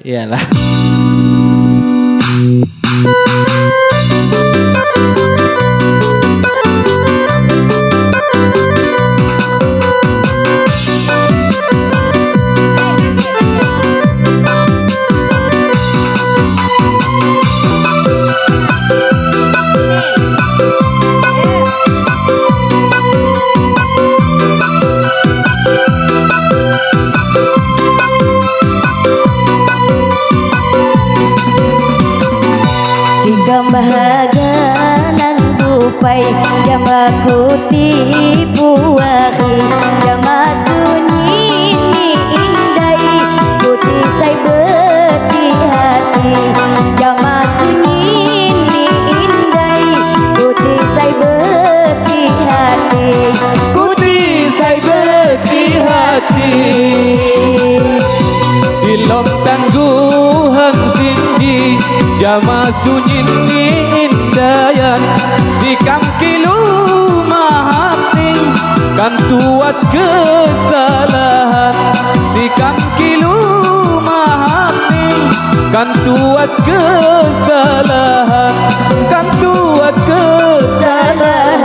Iyalah. Bahagia nang dupai jama ku tipu wahi jama sunyi ni indai putih sai beti hati jama sunyi ni indai putih sai beti hati Putih sai beti hati Ilom tangguhan sindi jama sunyi ni indayan sikam kilu mahating kan tuat kesalahan sikam kilu mahating kan tuat kesalahan kan tuat kesalahan.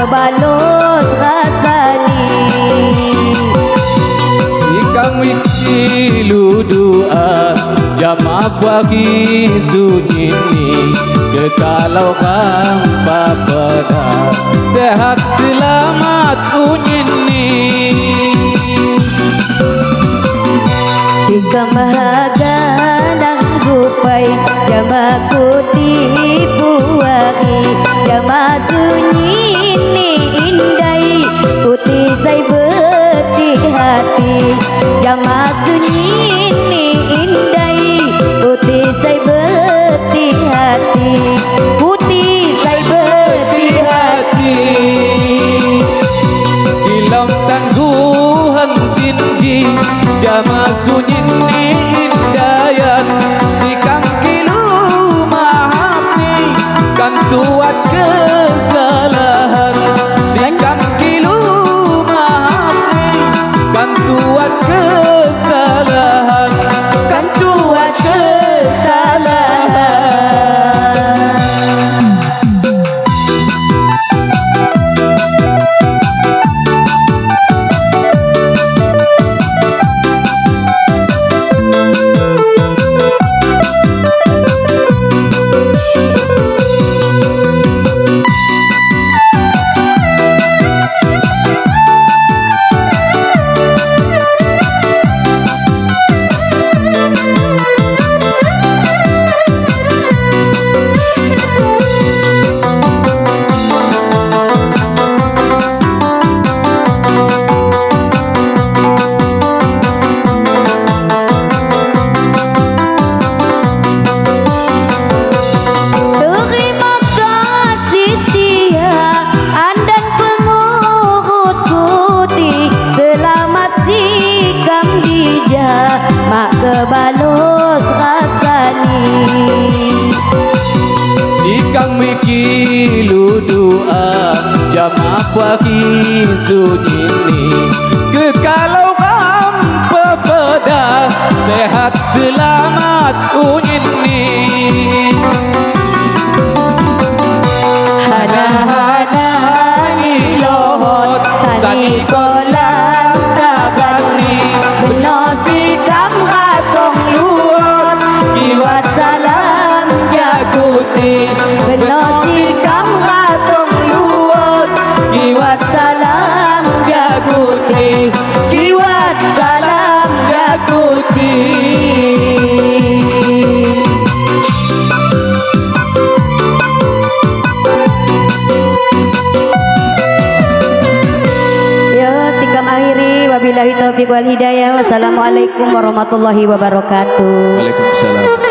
Balos rasani Ikang wiki ludua jama pagi sunyi ni kekalau kang papada sehat selamat unyini jika bahagia nang dupai jama ku tipu wahi jama sunyi ni indai putih sai beti hati jama sunyi ni indai putih sai beti hati putih sai beti hati Ilom tangguhan sindi jama sunyi ni indayan sikam kilu mahati kan tuat kesalahan sikam kilu mahati kan tuat kesalahan kan tuat kesalahan. mak kebalos rasani Ikang miki ludua jam apa sunyi ni kekalau kam pepeda sehat selamat unyini hana-hana ni lohot sani kolam takani sikam katong luot kiwat salam jaguti Beno sikam katung luhut kiwat salam jaguti kiwat salam jaguti. Wabillahi taufiq wal hidayah. Wassalamualaikum warahmatullahi wabarakatuh. Waalaikumsalam.